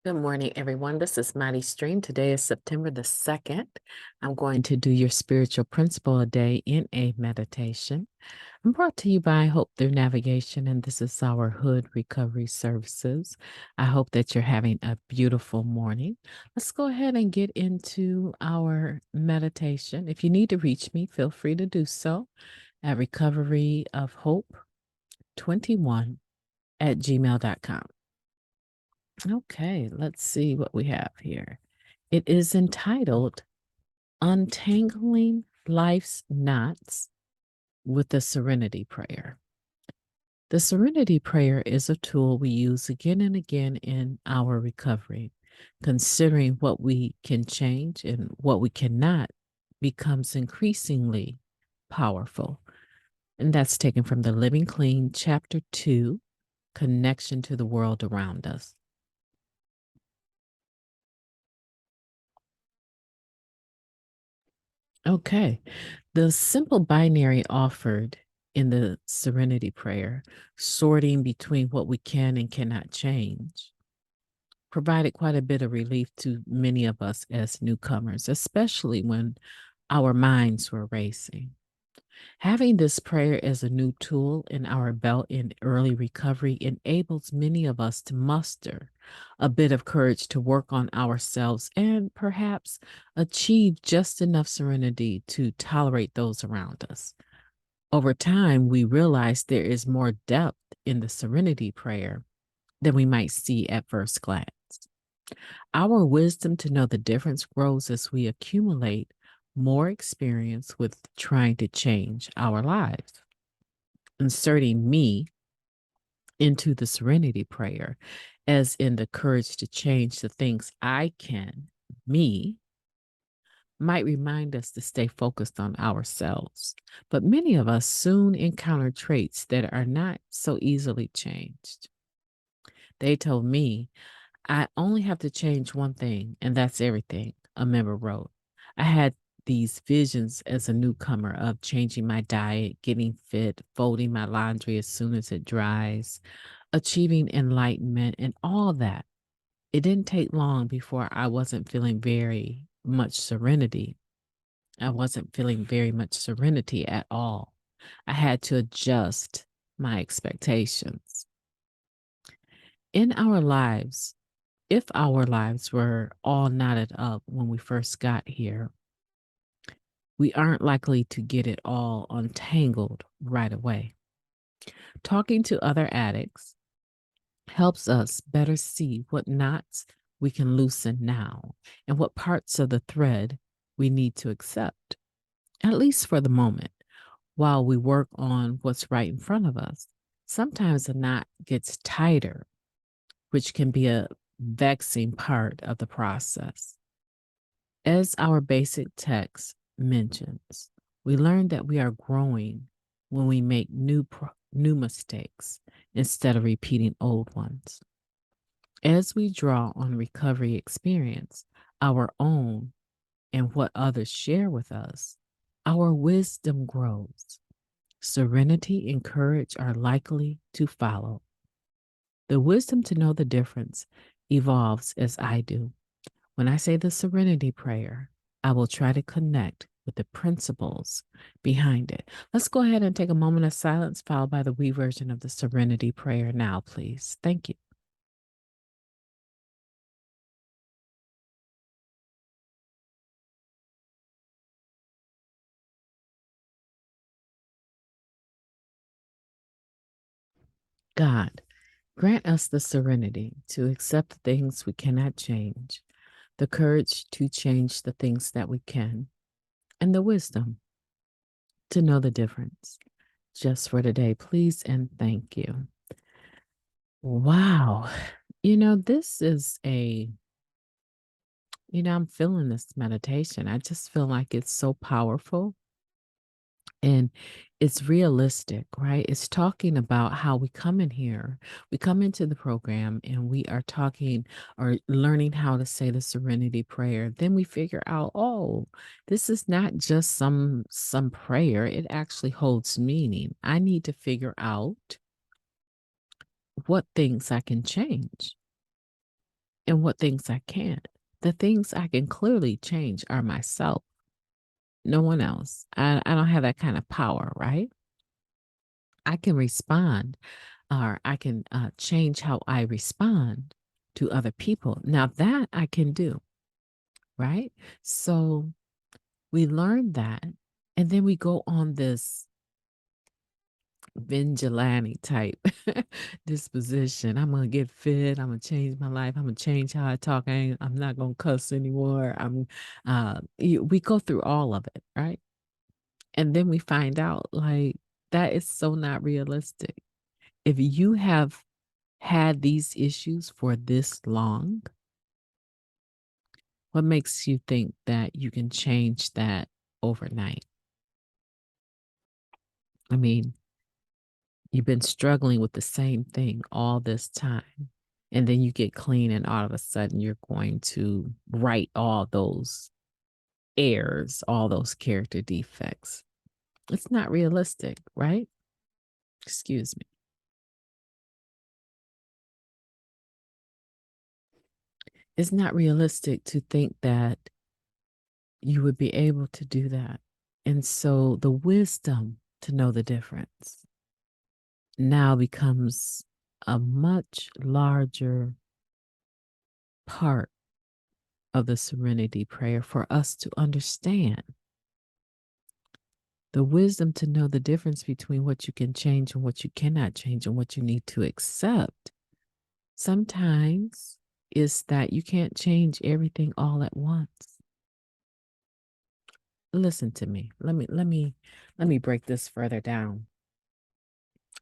Good morning, everyone. This is Mighty Stream. Today is September the 2nd. I'm going to do your spiritual principle a day in a meditation. I'm brought to you by Hope Through Navigation, and this is our Hood Recovery Services. I hope that you're having a beautiful morning. Let's go ahead and get into our meditation. If you need to reach me, feel free to do so at recoveryofhope21@gmail.com. Okay, let's see what we have here. It is entitled Untangling Life's Knots with the Serenity Prayer. The Serenity Prayer is a tool we use again and again in our recovery. Considering what we can change and what we cannot becomes increasingly powerful. And that's taken from the Living Clean, Chapter 2, Connection to the World Around Us. Okay. The simple binary offered in the Serenity Prayer, sorting between what we can and cannot change, provided quite a bit of relief to many of us as newcomers, especially when our minds were racing. Having this prayer as a new tool in our belt in early recovery enables many of us to muster a bit of courage to work on ourselves and perhaps achieve just enough serenity to tolerate those around us. Over time, we realize there is more depth in the serenity prayer than we might see at first glance. Our wisdom to know the difference grows as we accumulate more experience with trying to change our lives. Inserting me into the serenity prayer, as in the courage to change the things I can, me, might remind us to stay focused on ourselves. But many of us soon encounter traits that are not so easily changed. They told me, I only have to change one thing, and that's everything, a member wrote. I had these visions as a newcomer of changing my diet, getting fit, folding my laundry as soon as it dries, achieving enlightenment, and all that. It didn't take long before I wasn't feeling very much serenity. I wasn't feeling very much serenity at all. I had to adjust my expectations. In our lives, if our lives were all knotted up when we first got here, we aren't likely to get it all untangled right away. Talking to other addicts helps us better see what knots we can loosen now and what parts of the thread we need to accept, at least for the moment, while we work on what's right in front of us. Sometimes the knot gets tighter, which can be a vexing part of the process. As our basic text mentions, we learn that we are growing when we make new mistakes instead of repeating old ones. As we draw on recovery experience, our own and what others share with us, our wisdom grows. Serenity and courage are likely to follow. The wisdom to know the difference evolves as I do. When I say the serenity prayer, I will try to connect with the principles behind it. Let's go ahead and take a moment of silence, followed by the we version of the serenity prayer now, please. Thank you. God, grant us the serenity to accept the things we cannot change, the courage to change the things that we can, and the wisdom to know the difference. Just for today, please and thank you. Wow. This is I'm feeling this meditation. I just feel like it's so powerful and it's realistic, right? It's talking about how we come in here, we come into the program and we are talking or learning how to say the serenity prayer. Then we figure out, oh, this is not just some prayer. It actually holds meaning. I need to figure out what things I can change. and what things I can't. The things I can clearly change are myself, no one else. I don't have that kind of power, right? I can respond, or I can change how I respond to other people. Now, that I can do, right? So we learn that, and then we go on this vigilante type disposition. I'm gonna get fit. I'm gonna change my life. I'm gonna change how I talk. I'm not gonna cuss anymore. We go through all of it, right? And then we find out like that is so not realistic. If you have had these issues for this long, what makes you think that you can change that overnight? I mean, you've been struggling with the same thing all this time. And then you get clean, and all of a sudden, you're going to right all those errors, all those character defects. It's not realistic, right? Excuse me. It's not realistic to think that you would be able to do that. And so the wisdom to know the difference now becomes a much larger part of the Serenity Prayer for us to understand. The wisdom to know the difference between what you can change and what you cannot change and what you need to accept. Sometimes is that you can't change everything all at once. Listen to me. Let me break this further down.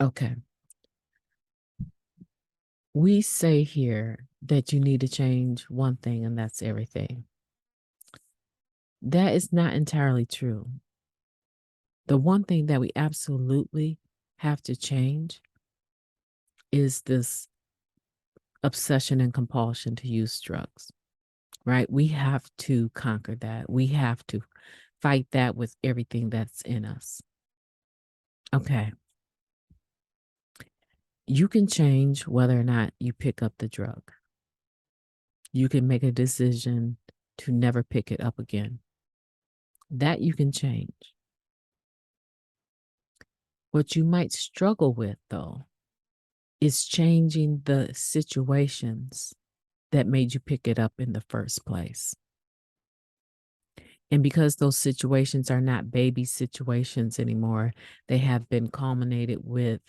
Okay. We say here that you need to change one thing and that's everything. That is not entirely true. The one thing that we absolutely have to change is this obsession and compulsion to use drugs, right? We have to conquer that. We have to fight that with everything that's in us. Okay. You can change whether or not you pick up the drug. You can make a decision to never pick it up again. That you can change. What you might struggle with, though, is changing the situations that made you pick it up in the first place. And because those situations are not baby situations anymore, they have been culminated with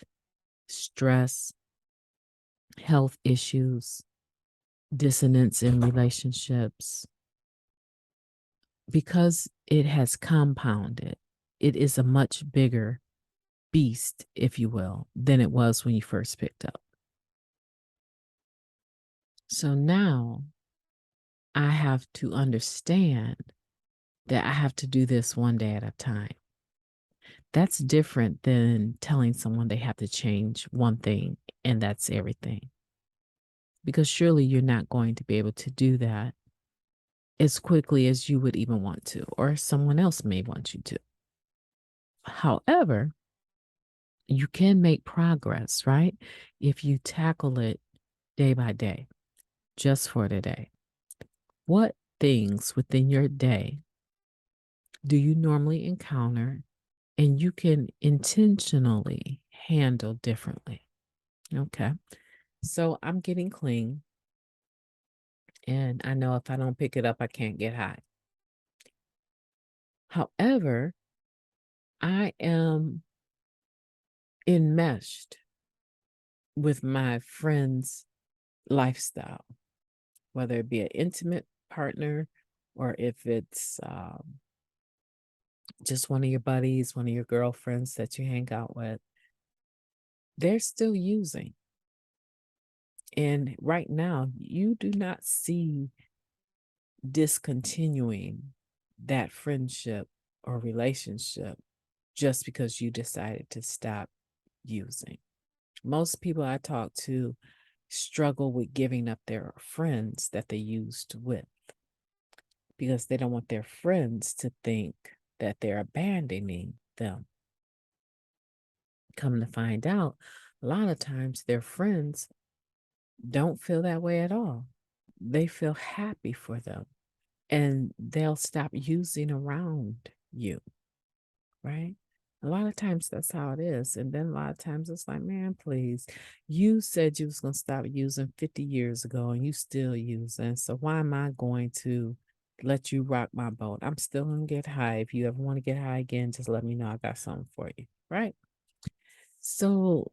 stress, health issues, dissonance in relationships. Because it has compounded, it is a much bigger beast, if you will, than it was when you first picked up. So now I have to understand that I have to do this one day at a time. That's different than telling someone they have to change one thing and that's everything. Because surely you're not going to be able to do that as quickly as you would even want to, or someone else may want you to. However, you can make progress, right? If you tackle it day by day, just for today. What things within your day do you normally encounter and you can intentionally handle differently? Okay. So I'm getting clean, and I know if I don't pick it up, I can't get high. However, I am enmeshed with my friend's lifestyle, whether it be an intimate partner or if it's just one of your buddies, one of your girlfriends that you hang out with. They're still using. And right now, you do not see discontinuing that friendship or relationship just because you decided to stop using. Most people I talk to struggle with giving up their friends that they used with because they don't want their friends to think that they're abandoning them. Come to find out, a lot of times their friends don't feel that way at all. they feel happy for them, and they'll stop using around you, right? A lot of times that's how it is. And then a lot of times it's like, man, please, you said you was going to stop using 50 years ago and you still using. So why am I going to let you rock my boat? I'm still going to get high. If you ever want to get high again, just let me know. I got something for you, right? So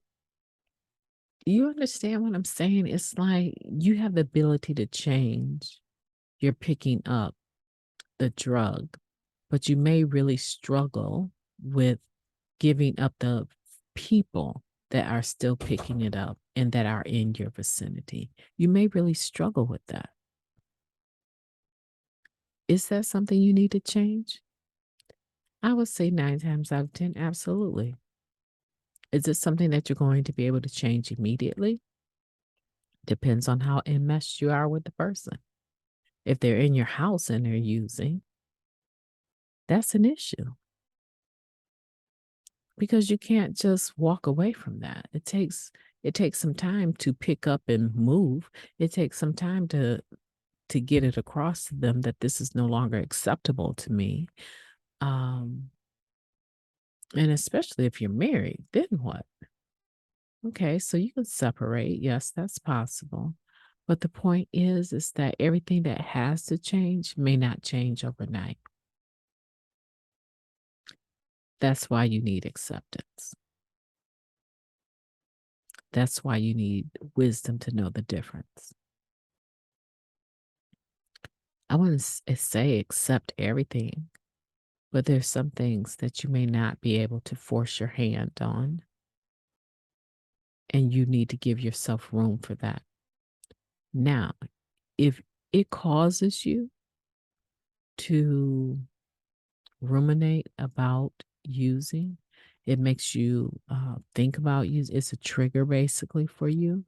you understand what I'm saying? It's like you have the ability to change. You're picking up the drug, but you may really struggle with giving up the people that are still picking it up and that are in your vicinity. You may really struggle with that. Is that something you need to change? I would say 9 times out of 10, absolutely. Is it something that you're going to be able to change immediately? Depends on how enmeshed you are with the person. If they're in your house and they're using, that's an issue because you can't just walk away from that. It takes some time to pick up and move. It takes some time to get it across to them that this is no longer acceptable to me. Um, and especially if you're married, then what? Okay, so you can separate. Yes, that's possible. But the point is that everything that has to change may not change overnight. That's why you need acceptance. That's why you need wisdom to know the difference. I wouldn't say accept everything, but there's some things that you may not be able to force your hand on, and you need to give yourself room for that. Now, if it causes you to ruminate about using, it makes you think about use. It's a trigger basically for you,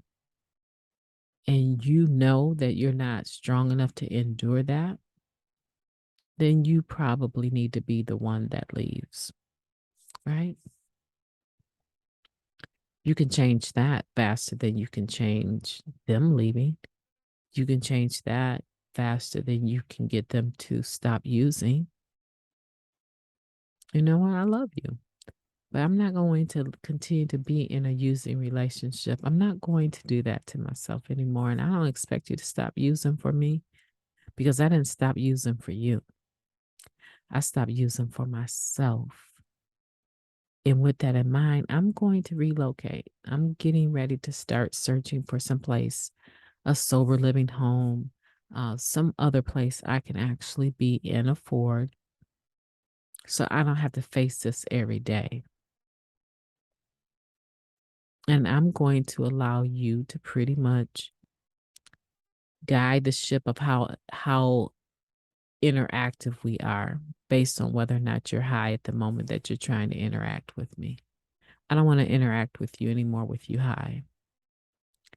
and you know that you're not strong enough to endure that, then you probably need to be the one that leaves, right? You can change that faster than you can change them leaving. You can change that faster than you can get them to stop using. You know what? I love you, but I'm not going to continue to be in a using relationship. I'm not going to do that to myself anymore. And I don't expect you to stop using for me because I didn't stop using for you. I stopped using for myself. And with that in mind, I'm going to relocate. I'm getting ready to start searching for some place, a sober living home, some other place I can actually be and afford so I don't have to face this every day. And I'm going to allow you to pretty much guide the ship of how interactive we are based on whether or not you're high at the moment that you're trying to interact with me. I don't want to interact with you anymore with you high.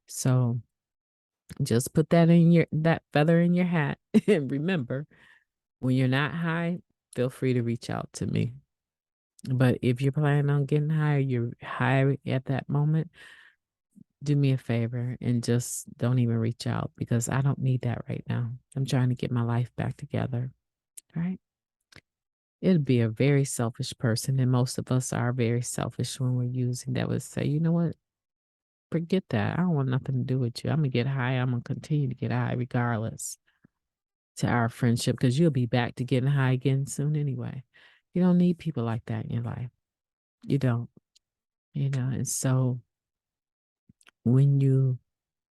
So just put that feather in your hat and remember, when you're not high, feel free to reach out to me. But if you're planning on getting high, you're high at that moment, do me a favor and just don't even reach out because I don't need that right now. I'm trying to get my life back together. Right? It'd be a very selfish person, and most of us are very selfish when we're using that would say, you know what? Forget that. I don't want nothing to do with you. I'm gonna get high. I'm gonna continue to get high regardless to our friendship because you'll be back to getting high again soon anyway. You don't need people like that in your life. You don't, and so when you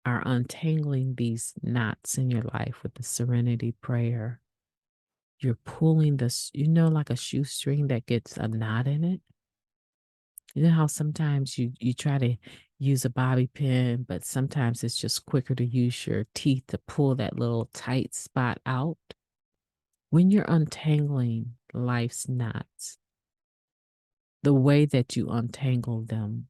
are untangling these knots in your life with the Serenity Prayer, you're pulling this, like a shoestring that gets a knot in it. You know how sometimes you try to use a bobby pin, but sometimes it's just quicker to use your teeth to pull that little tight spot out. When you're untangling life's knots, the way that you untangle them,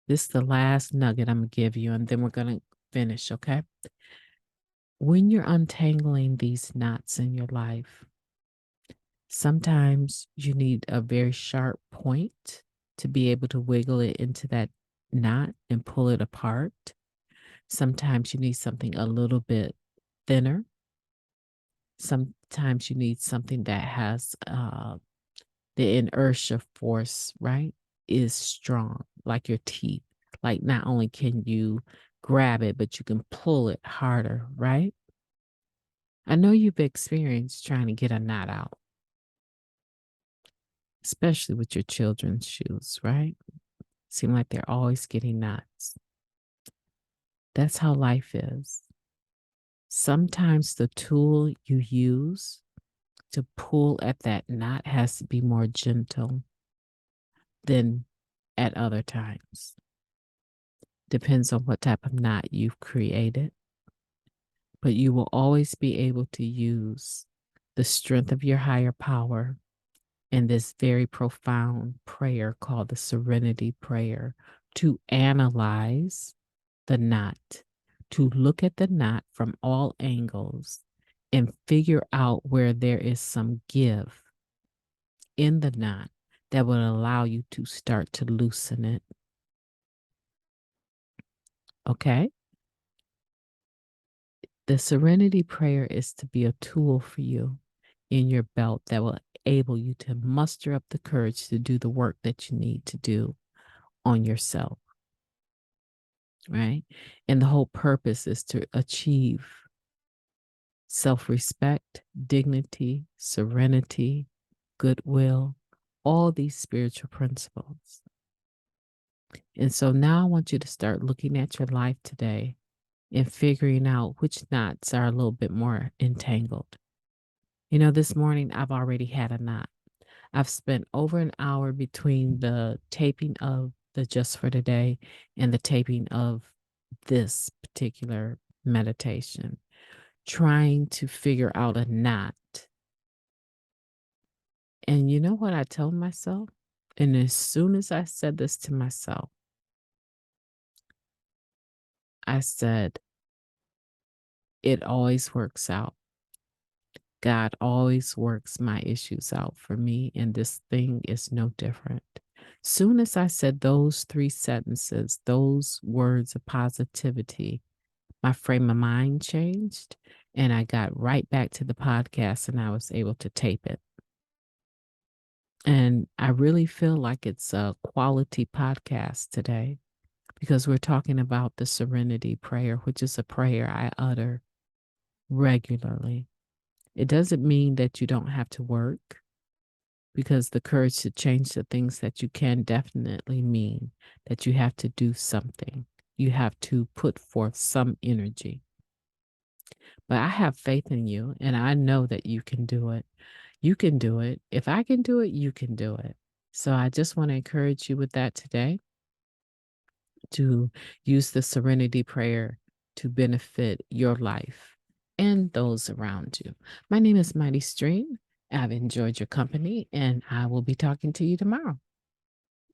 this is the last nugget I'm going to give you, and then we're going to finish, okay? When you're untangling these knots in your life, sometimes you need a very sharp point to be able to wiggle it into that knot and pull it apart. Sometimes you need something a little bit thinner. Sometimes you need something that has the inertia force, right, is strong, like your teeth. Like not only can you grab it, but you can pull it harder, right? I know you've experienced trying to get a knot out, especially with your children's shoes, right? Seem like they're always getting knots. That's how life is. Sometimes the tool you use to pull at that knot has to be more gentle than at other times. Depends on what type of knot you've created. But you will always be able to use the strength of your higher power in this very profound prayer called the Serenity Prayer to analyze the knot, to look at the knot from all angles and figure out where there is some give in the knot that will allow you to start to loosen it. Okay? The Serenity Prayer is to be a tool for you in your belt that will enable you to muster up the courage to do the work that you need to do on yourself, right? And the whole purpose is to achieve self-respect, dignity, serenity, goodwill, all these spiritual principles. And so now I want you to start looking at your life today and figuring out which knots are a little bit more entangled. You know, this morning I've already had a knot. I've spent over an hour between the taping of the Just for Today and the taping of this particular meditation, trying to figure out a knot. And you know what I told myself? And as soon as I said this to myself, I said, it always works out. God always works my issues out for me, and this thing is no different. Soon as I said those 3 sentences, those words of positivity, my frame of mind changed, and I got right back to the podcast and I was able to tape it. And I really feel like it's a quality podcast today because we're talking about the Serenity Prayer, which is a prayer I utter regularly. It doesn't mean that you don't have to work, because the courage to change the things that you can definitely mean that you have to do something. You have to put forth some energy. But I have faith in you, and I know that you can do it. You can do it. If I can do it, you can do it. So I just want to encourage you with that today, to use the Serenity Prayer to benefit your life and those around you. My name is Mighty Stream. I've enjoyed your company, and I will be talking to you tomorrow.